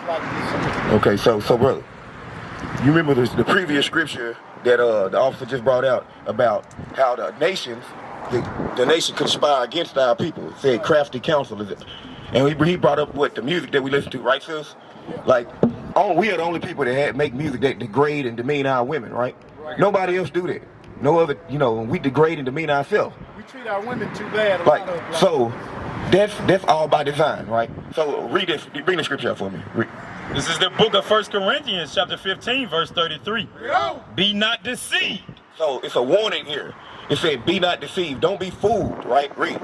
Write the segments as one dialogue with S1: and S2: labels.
S1: like this.
S2: Okay, so brother, you remember the previous scripture that the officer just brought out about how the nation conspire against our people. It said crafty counsel is it, and he brought up what the music that we listen to, right, sis? Like, we are the only people that make music that degrade and demean our women, right? Nobody else do that. No other, we degrade and demean ourselves.
S1: We treat our women too bad.
S2: So that's all by design, right? So bring the scripture up for me.
S3: This is the book of 1 Corinthians chapter 15, verse 33. Be not deceived.
S2: So it's a warning here. It said, be not deceived. Don't be fooled, right? Read.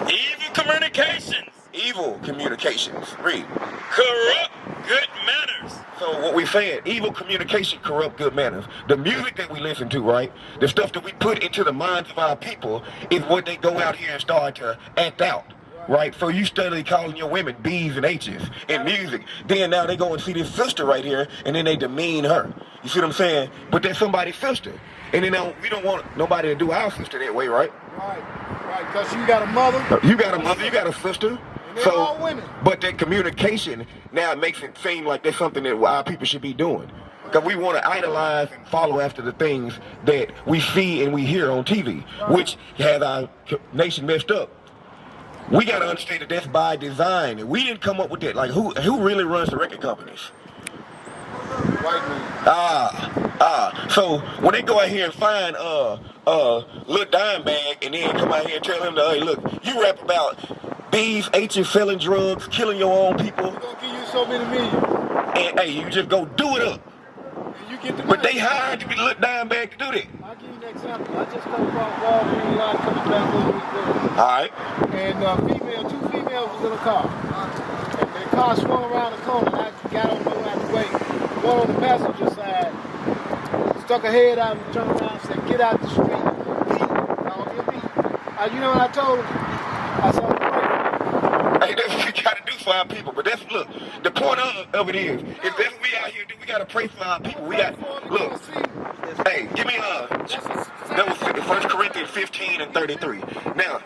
S3: Evil communications.
S2: Evil communications. Read.
S3: Corrupt good manners.
S2: So what we saying, evil communication corrupt good manners. The music that we listen to, right? The stuff that we put into the minds of our people is what they go out here and start to act out. Right? So you steadily calling your women B's and H's in music. Then now they go and see this sister right here and then they demean her. You see what I'm saying? But that's somebody's sister. And then we don't want nobody to do our sister that way, right?
S1: Right, because you got a mother.
S2: You got a mother, you got a sister.
S1: And they're all women.
S2: But that communication now makes it seem like that's something that our people should be doing. Because we want to idolize and follow after the things that we see and we hear on TV, which has our nation messed up. We got to understand that that's by design. And we didn't come up with that. Like, who really runs the record companies?
S1: White man.
S2: So when they go out here and find Lil Dime Bag and then come out here and tell him, hey, look, you rap about B's, H's, selling drugs, killing your own people.
S1: We're going to give you so many million.
S2: And hey, you just go do it up.
S1: And you get the money.
S2: But they hired you to Lil Dime Bag to do that.
S1: I'll give you an example. I just come across Walgreens line coming back over this building.
S2: All right.
S1: And two females was in a car. And the car swung around the corner and I got on the out the way. One on the passenger side stuck her head out and turned around and said, get out the street. Called me a beat. You know what I told her? I said,
S2: hey, that's what we got to do for our people. But that's, look, the point of it is, if that's what we out here do, we got to pray for our people. We got, look, hey, give me, that was 1 Corinthians 15 and 33. Now,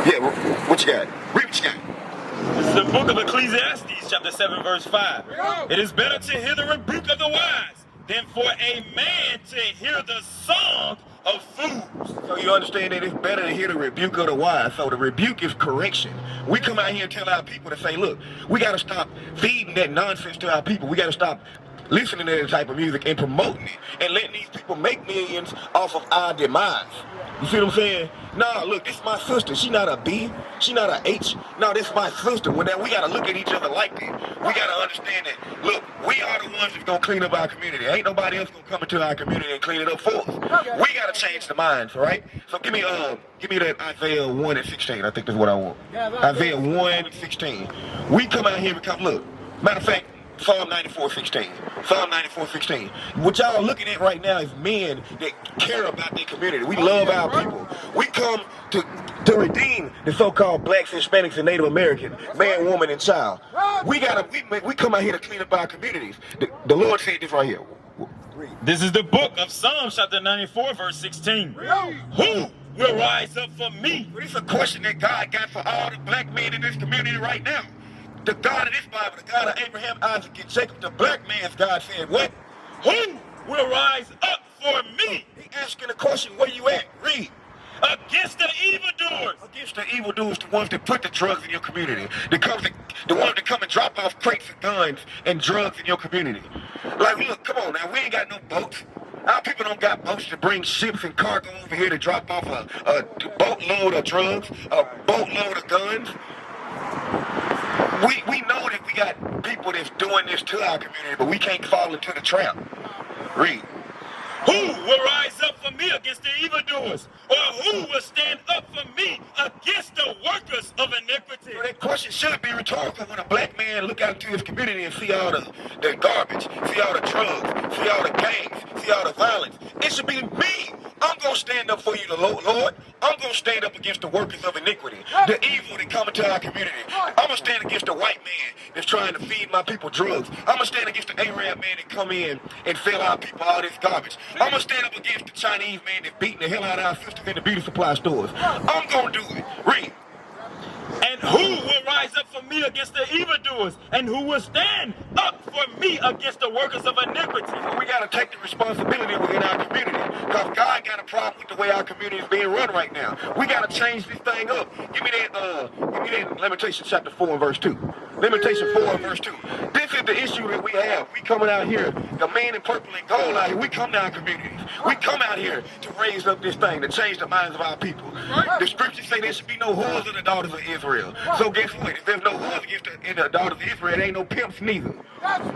S2: yeah, what you got? Read what you got.
S3: This is the book of Ecclesiastes, chapter 7, verse 5. It is better to hear the rebuke of the wise than for a man to hear the song of fools.
S2: So you understand that it's better to hear the rebuke of the wise. So the rebuke is correction. We come out here and tell our people to say, look, we got to stop feeding that nonsense to our people. We got to stop listening to that type of music and promoting it and letting these people make millions off of our demise. You see what I'm saying? Nah, look, this is my sister. She not a B. She not a H. No, this is my sister. Well, now we got to look at each other like that. We got to understand that, look, we are the ones that's going to clean up our community. Ain't nobody else going to come into our community and clean it up for us. We got to change the minds, right? So give me that Isaiah 1 and 16. I think that's what I want. Isaiah 1 and 16. We come out here because, look, matter of fact, Psalm 94:16. Psalm 94:16. What y'all are looking at right now is men that care about their community. We love our people. We come to redeem the so-called blacks, Hispanics, and Native Americans, man, woman, and child. We come out here to clean up our communities. The Lord said this right here.
S3: This is the book of Psalms, chapter 94, verse 16. Who will rise up for me?
S2: This is a question that God got for all the black men in this community right now. The God of this Bible, the God of Abraham, Isaac, and Jacob, the black man's God said, what?
S3: Who will rise up for me?
S2: He asking the question, where you at? Read.
S3: Against the evildoers.
S2: Against the evildoers, the ones that put the drugs in your community. The ones that come and drop off crates of guns and drugs in your community. Like, look, come on now, we ain't got no boats. Our people don't got boats to bring ships and cargo over here to drop off a boatload of drugs, a boatload of guns. We know that we got people that's doing this to our community, but we can't fall into the trap. Read.
S3: Who will rise up for me against the evildoers? Or who will stand up for me against the workers of iniquity?
S2: So that question should be rhetorical when a black man look out into his community and see all the garbage, see all the drugs, see all the gangs, see all the violence. It should be me. I'm going to stand up for you, the Lord. I'm going to stand up against the workers of iniquity, the evil that come into our community. I'm going to stand against the white man that's trying to feed my people drugs. I'm going to stand against the Arab man that come in and fill our people all this garbage. I'm going to stand up against the Chinese man that's beating the hell out of our sisters in the beauty supply stores. I'm going to do it. Read.
S3: And Who will rise up for me against the evildoers? And who will stand up for me against the workers of iniquity?
S2: We got to take the responsibility within our community, because God got a problem with the way our community is being run right now. We got to change this thing up. Give me that Lamentations chapter 4 and verse 2. Lamentations 4 and verse 2. This is the issue that we have. We coming out here, the man in purple and gold out here, we come to our communities. We come out here to raise up this thing, to change the minds of our people. The scriptures say there should be no whores in the daughters of Israel. So guess what? If there's no whores in the daughters of Israel, there ain't no pimps neither. And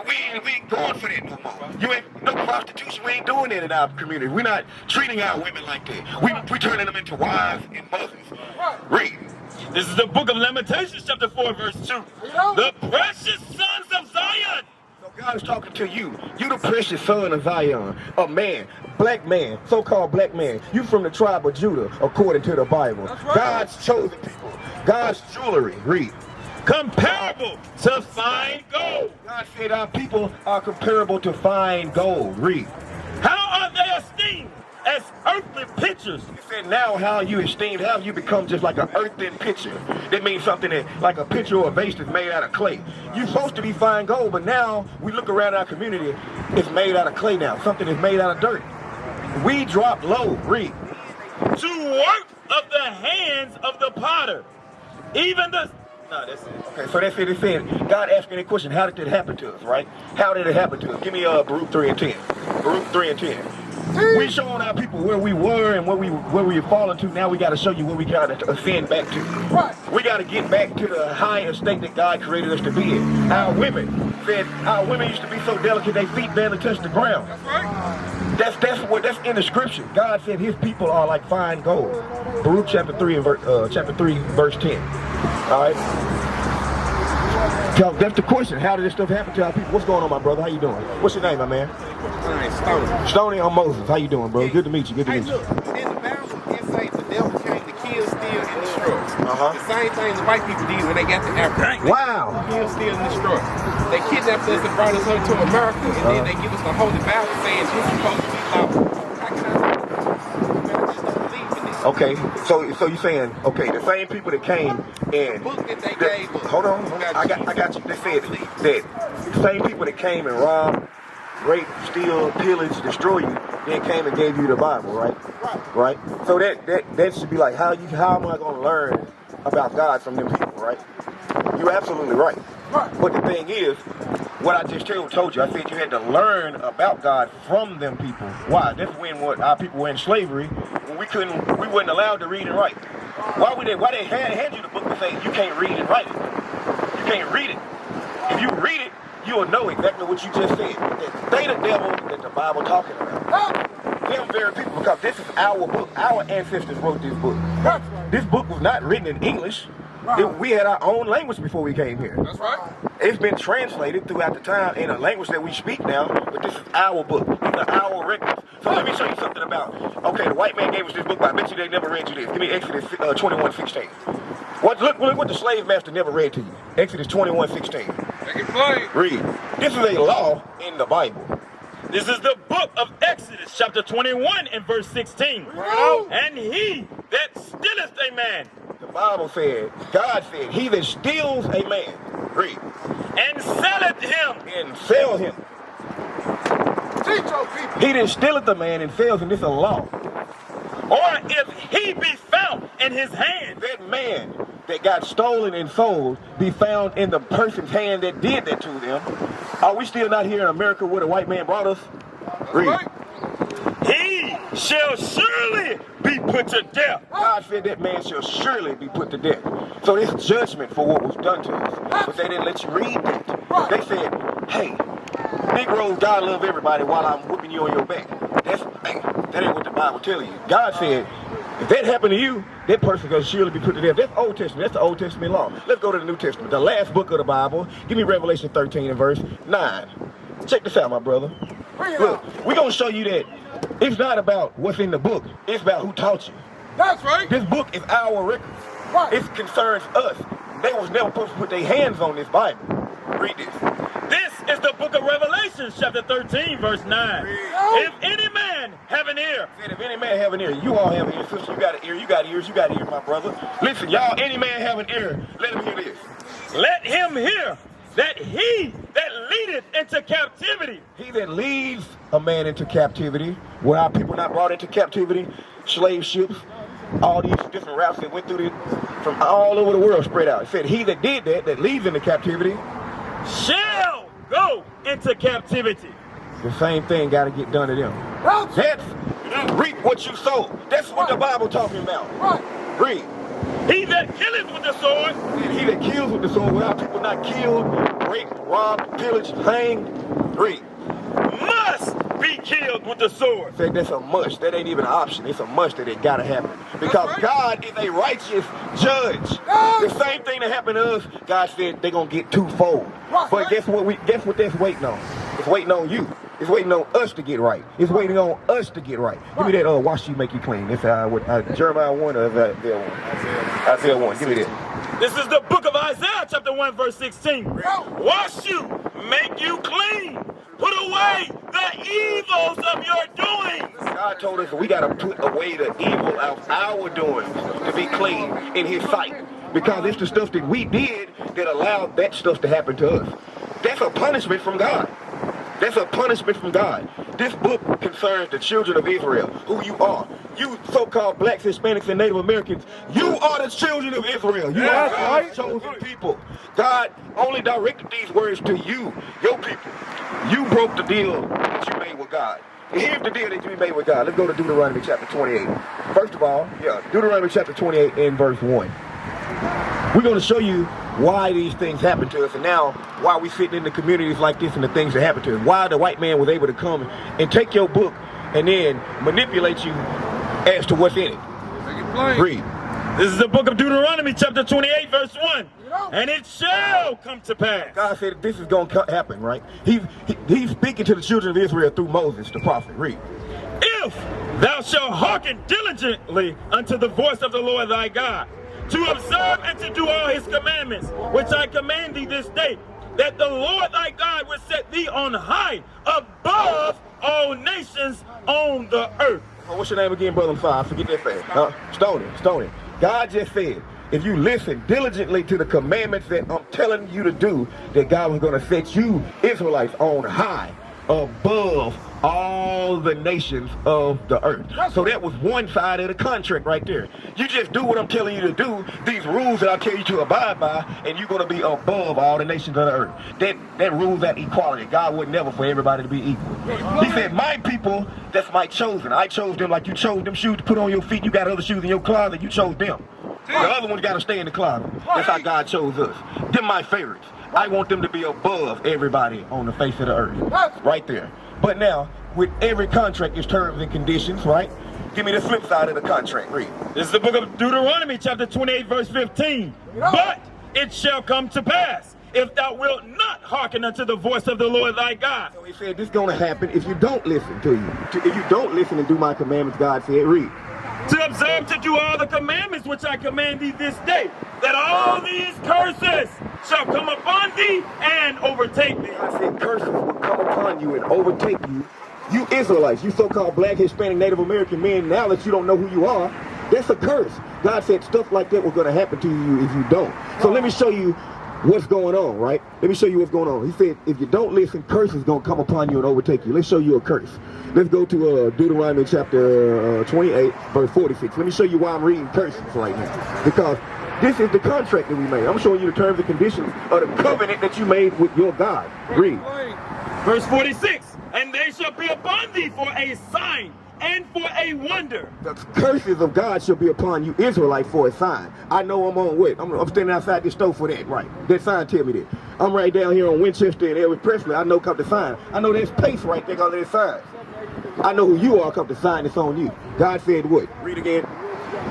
S2: we ain't going for that no more. You ain't no prostitution. We ain't doing that in our community. We're not treating our women like that. We turning them into wives and mothers. Read.
S3: This is the book of Lamentations, chapter 4, verse 2. The precious sons of Zion.
S2: So God is talking to you. You the precious son of Zion. A man, black man, so-called black man. You from the tribe of Judah, according to the Bible.
S3: Right.
S2: God's chosen people. God's jewelry. Read.
S3: Comparable to fine gold.
S2: God said our people are comparable to fine gold. Read.
S3: How are they esteemed? As earthly pictures.
S2: He said, now how you esteemed, how you become just like an earthen pitcher. That means something that, like a pitcher or a vase that's made out of clay. You're supposed to be fine gold, but now we look around our community, it's made out of clay now. Something is made out of dirt. We drop low. Read.
S3: To work of the hands of the potter. Even the... No, that's it.
S2: Okay, so that's it. It said, God asking the question, how did it happen to us, right? How did it happen to us? Give me Baruch 3 and 10. Baruch 3 and 10. We showing our people where we were and where we fallen to. Now we got to show you where we got to ascend back to. Right. We got to get back to the higher state that God created us to be in. Our women said our women used to be so delicate their feet barely touch the ground.
S3: That's right.
S2: That's in the scripture. God said His people are like fine gold. Baruch chapter 3 verse 10. All right. So that's the question. How did this stuff happen to our people? What's going on, my brother? How you doing? What's your name, my man?
S1: Stony.
S2: Stony, I'm Moses. How you doing, bro? Good to meet you. Good to meet you.
S1: Look, in the Bible, it says the devil came to kill, steal, and destroy. The same thing the white people did when they got to Africa.
S2: Wow.
S1: Kill, steal, and destroy. They kidnapped us and brought us over to America, and then they give us the Holy Bible saying this is supposed to be lawful. How can I just don't believe in this?
S2: Okay, so you're saying, okay, the same people that came and
S1: The book that they gave us.
S2: hold on. I got you. They said that the same people that came and robbed, rape, steal, pillage, destroy you, then came and gave you the Bible, right? Right. So that should be like how am I going to learn about God from them people, right? You're absolutely right. But the thing is, what I just told you, I said you had to learn about God from them people. Why? That's when our people were in slavery, when we weren't allowed to read and write. Why they hand you the book and say you can't read and write it? You can't read it. If you read it, you'll know exactly what you just said. They the devil that the Bible talking about. Them very people, because this is our book. Our ancestors wrote this book. This book was not written in English. We had our own language before we came here.
S1: That's right.
S2: It's been translated throughout the time in a language that we speak now, but this is our book. These are our records. So let me show you something about, okay, the white man gave us this book, but I bet you they never read you this. Give me Exodus 21:16. Look what the slave master never read to you. Exodus 21:16.
S1: They can play.
S2: Read. This is a law in the Bible.
S3: This is the book of Exodus, chapter 21 and verse 16. And he that stealeth a man.
S2: The Bible said, God said, he that steals a man, read,
S3: and selleth him.
S2: and sell him.
S1: Teach your people.
S2: He that stealeth a man and sells him, this is a law.
S3: Or if he be found in his hand.
S2: That man that got stolen and sold be found in the person's hand that did that to them. Are we still not here in America where the white man brought us? Read.
S3: He shall surely be put to death.
S2: God said that man shall surely be put to death. So there's judgment for what was done to us. But they didn't let you read that. They said, hey, Negroes, God love everybody while I'm whooping you on your back. That ain't what the Bible tells you. God said, if that happened to you, that person will surely be put to death. That's Old Testament. That's the Old Testament law. Let's go to the New Testament, the last book of the Bible. Give me Revelation 13 and verse 9. Check this out, my brother. Look, we're going to show you that it's not about what's in the book. It's about who taught you.
S1: That's right.
S2: This book is our records. It concerns us. They was never supposed to put their hands on this Bible. Read this.
S3: This is the book of Revelation, chapter 13, verse 9. If any man have an ear.
S2: If any man have an ear, you all have an ear. Sister, you got an ear, you got ears, you got ears, my brother. Listen, y'all, any man have an ear, let him hear this.
S3: Let him hear that he that leadeth into captivity.
S2: He that leads a man into captivity, where our people not brought into captivity, slave ships, all these different routes that went through this, from all over the world spread out. It said he that did that, that leads into captivity,
S3: shall go into captivity.
S2: the same thing got to get done to them. That's reap what you sow. That's what the Bible talking about. Read.
S3: He that killeth with the sword.
S2: And he that kills with the sword, without people not killed, raped, robbed, pillaged, hanged, read.
S3: Must be killed with the sword.
S2: Said that's a must. That ain't even an option. It's a must that it gotta happen. Because God is a righteous judge. The same thing that happened to us, God said they're gonna get twofold. But guess what that's waiting on? It's waiting on you. It's waiting on us to get right. It's waiting on us to get right. Give me that wash you make you clean. It's Jeremiah 1 or Isaiah 1? Isaiah 1. Give me that.
S3: This is the book of Isaiah, chapter 1, verse 16. Wash you, make you clean. Put away the evils of your doing.
S2: God told us we got to put away the evil of our doings to be clean in his sight. Because it's the stuff that we did that allowed that stuff to happen to us. That's a punishment from God. That's a punishment from God. This book concerns the children of Israel, who you are. You so-called blacks, Hispanics, and Native Americans, you are the children of Israel. You are God's chosen people. God only directed these words to you, your people. You broke the deal that you made with God. And here's the deal that you made with God. Let's go to Deuteronomy chapter 28. First of all, Deuteronomy chapter 28 and verse 1. We're going to show you why these things happen to us, and now why we sitting in the communities like this and the things that happen to us. Why the white man was able to come and take your book and then manipulate you as to what's in it. Read.
S3: This is the book of Deuteronomy, chapter 28, verse 1. And it shall come to pass.
S2: God said this is going to happen, right? He's speaking to the children of Israel through Moses, the prophet. Read.
S3: If thou shalt hearken diligently unto the voice of the Lord thy God, to observe and to do all his commandments, which I command thee this day, that the Lord thy God will set thee on high above all nations on the earth.
S2: Oh, what's your name again, brother? Five. Forget that fast. Stony. God just said, if you listen diligently to the commandments that I'm telling you to do, that God was going to set you Israelites on high above all the nations of the earth. So that was one side of the contract right there. You just do what I'm telling you to do, these rules that I tell you to abide by, and you're going to be above all the nations of the earth. That rules that equality. God would never for everybody to be equal. He said, my people, that's my chosen. I chose them like you chose them shoes to put on your feet. You got other shoes in your closet, you chose them. The other ones got to stay in the closet. That's how God chose us. They're my favorites. I want them to be above everybody on the face of the earth. Right there. But now, with every contract, there's terms and conditions, right? Give me the flip side of the contract. Read.
S3: This is the book of Deuteronomy, chapter 28, verse 15. But it shall come to pass, if thou wilt not hearken unto the voice of the Lord thy God.
S2: So he said this is going to happen if you don't listen to you. If you don't listen and do my commandments, God said, read.
S3: To observe to do all the commandments which I command thee this day, that all these curses shall come upon thee and overtake thee.
S2: I said curses will come upon you and overtake you. You Israelites, you so-called black, Hispanic, Native American men, now that you don't know who you are, that's a curse. God said stuff like that was going to happen to you if you don't. So let me show you what's going on, right? Let me show you what's going on. He said, if you don't listen, curse is going to come upon you and overtake you. Let's show you a curse. Let's go to Deuteronomy chapter 28, verse 46. Let me show you why I'm reading curses right now. Because this is the contract that we made. I'm showing you the terms and conditions of the covenant that you made with your God. Read.
S3: Verse 46. And they shall be upon thee for a sign and for a wonder.
S2: The curses of God shall be upon you, Israelites, for a sign. I know I'm on what? I'm standing outside this store for that, right? That sign tell me that. I'm right down here on Winchester and Elvis Presley. I know come to sign. I know there's pace right there on that sign. I know who you are come to sign. It's on you. God said what? Read again.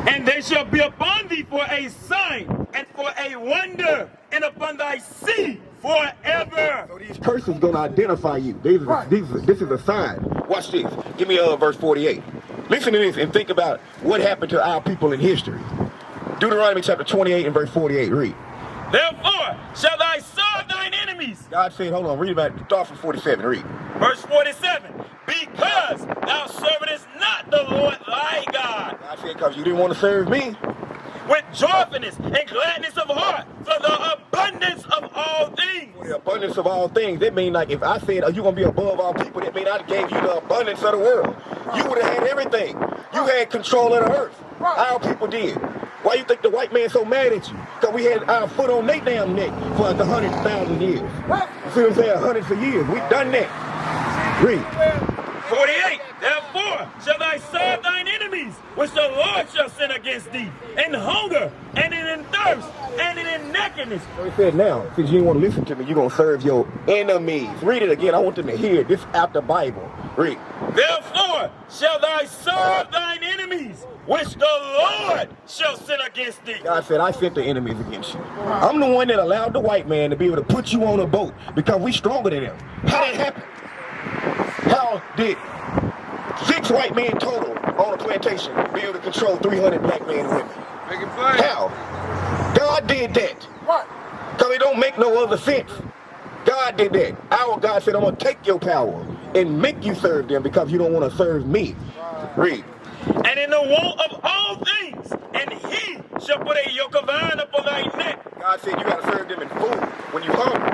S3: And they shall be upon thee for a sign and for a wonder, and upon thy seed forever.
S2: So these curses going to identify you. This is a sign. Watch this. Give me verse 48. Listen to this and think about what happened to our people in history. Deuteronomy chapter 28 and verse 48. Read.
S3: Therefore shall thy serve thine enemies
S2: God said, hold on, read about it. Start from 47, read.
S3: Verse 47. Because thou servest not the Lord thy God.
S2: God said, because you didn't want to serve me.
S3: With joyfulness and gladness of heart for the abundance of all things.
S2: For the abundance of all things. That means like if I said, are you going to be above all people? That means I gave you the abundance of the world. You would have had everything. You had control of the earth. Our people did. Why you think the white man so mad at you? Because we had our foot on their damn neck for like 100,000 years. You see what I'm saying? 100 for years. We done that. Read.
S3: 48. Therefore shall thy serve thine enemies, which the Lord shall send against thee, in hunger, and in thirst, and in nakedness.
S2: So he said, now, since you didn't want to listen to me, you're going to serve your enemies. Read it again. I want them to hear it. This is out the Bible. Read.
S3: Therefore shall thy serve thine enemies, which the Lord shall send against thee.
S2: God said, I sent the enemies against you. I'm the one that allowed the white man to be able to put you on a boat because we stronger than them. How did that happen? How did 6 white men total on a plantation be able to control 300 black men and women?
S4: Make it plain.
S2: How? God did that. Because it don't make no other sense. God did that. Our God said, I'm going to take your power and make you serve them because you don't want to serve me. Read.
S3: And in the want of all things, and he shall put a yoke of iron upon thy neck.
S2: God said you got to serve them in food. When you hungry,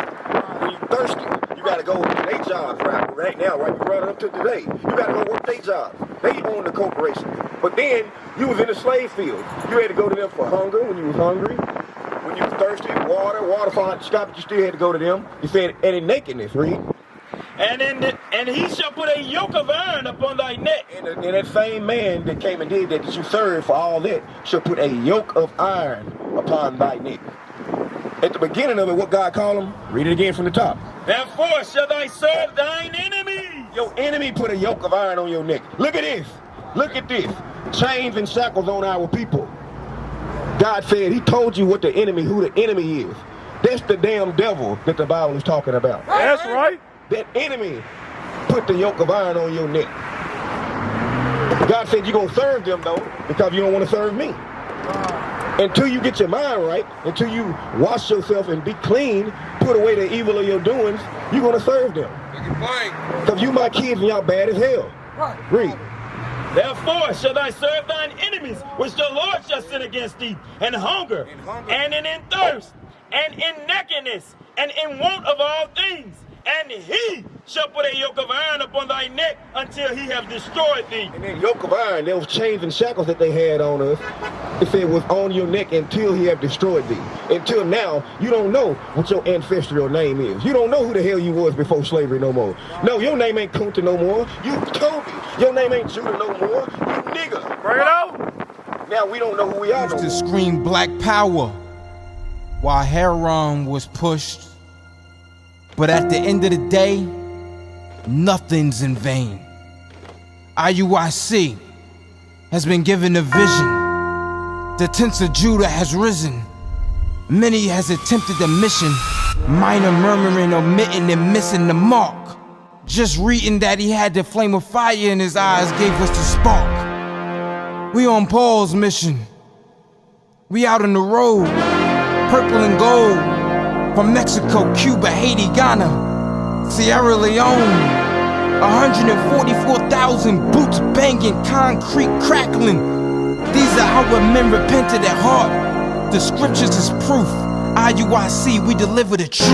S2: when you thirsty, you got to go to their jobs right now, right? You run up to today. You got to go work their jobs. They own the corporation. But then you was in the slave field. You had to go to them for hunger when you was hungry. When you was thirsty, water fountain stop, but you still had to go to them. He said, and in nakedness, read.
S3: And he shall put a yoke of iron upon thy neck.
S2: And that same man that came and did that you served for all that shall put a yoke of iron upon thy neck. At the beginning of it, what God called him? Read it again from the top.
S3: Therefore shall thy serve thine enemies.
S2: Your enemy put a yoke of iron on your neck. Look at this. Look at this. Chains and shackles on our people. God said he told you what the enemy, who the enemy is. That's the damn devil that the Bible is talking about.
S4: That's right.
S2: That enemy put the yoke of iron on your neck. God said you're going to serve them, though, because you don't want to serve me. Until you get your mind right, until you wash yourself and be clean, put away the evil of your doings, you're going to serve them.
S4: Make it plain.
S2: Because you my kids and y'all bad as hell. Read.
S3: Therefore shall thy serve thine enemies, which the Lord shall send against thee, and hunger, and in thirst, and in nakedness, and in want of all things. And he shall put a yoke of iron upon thy neck until he have destroyed thee.
S2: And that yoke of iron, those chains and shackles that they had on us, it said was on your neck until he have destroyed thee. Until now, you don't know what your ancestral name is. You don't know who the hell you was before slavery no more. No, your name ain't Kunta no more. You Toby. Your name ain't Judah no more. You nigga.
S4: Bring it out.
S2: Now we don't know who we are no
S5: To
S2: more.
S5: scream black power while Heron was pushed. But at the end of the day, nothing's in vain. IUIC has been given a vision. The tents of Judah has risen. Many has attempted the mission, minor murmuring, omitting, and missing the mark. Just reading that he had the flame of fire in his eyes gave us the spark. We on Paul's mission. We out on the road, purple and gold. From Mexico, Cuba, Haiti, Ghana, Sierra Leone. 144,000 boots banging, concrete crackling. These are our men repented at heart. The scriptures is proof. IUIC, we deliver the truth.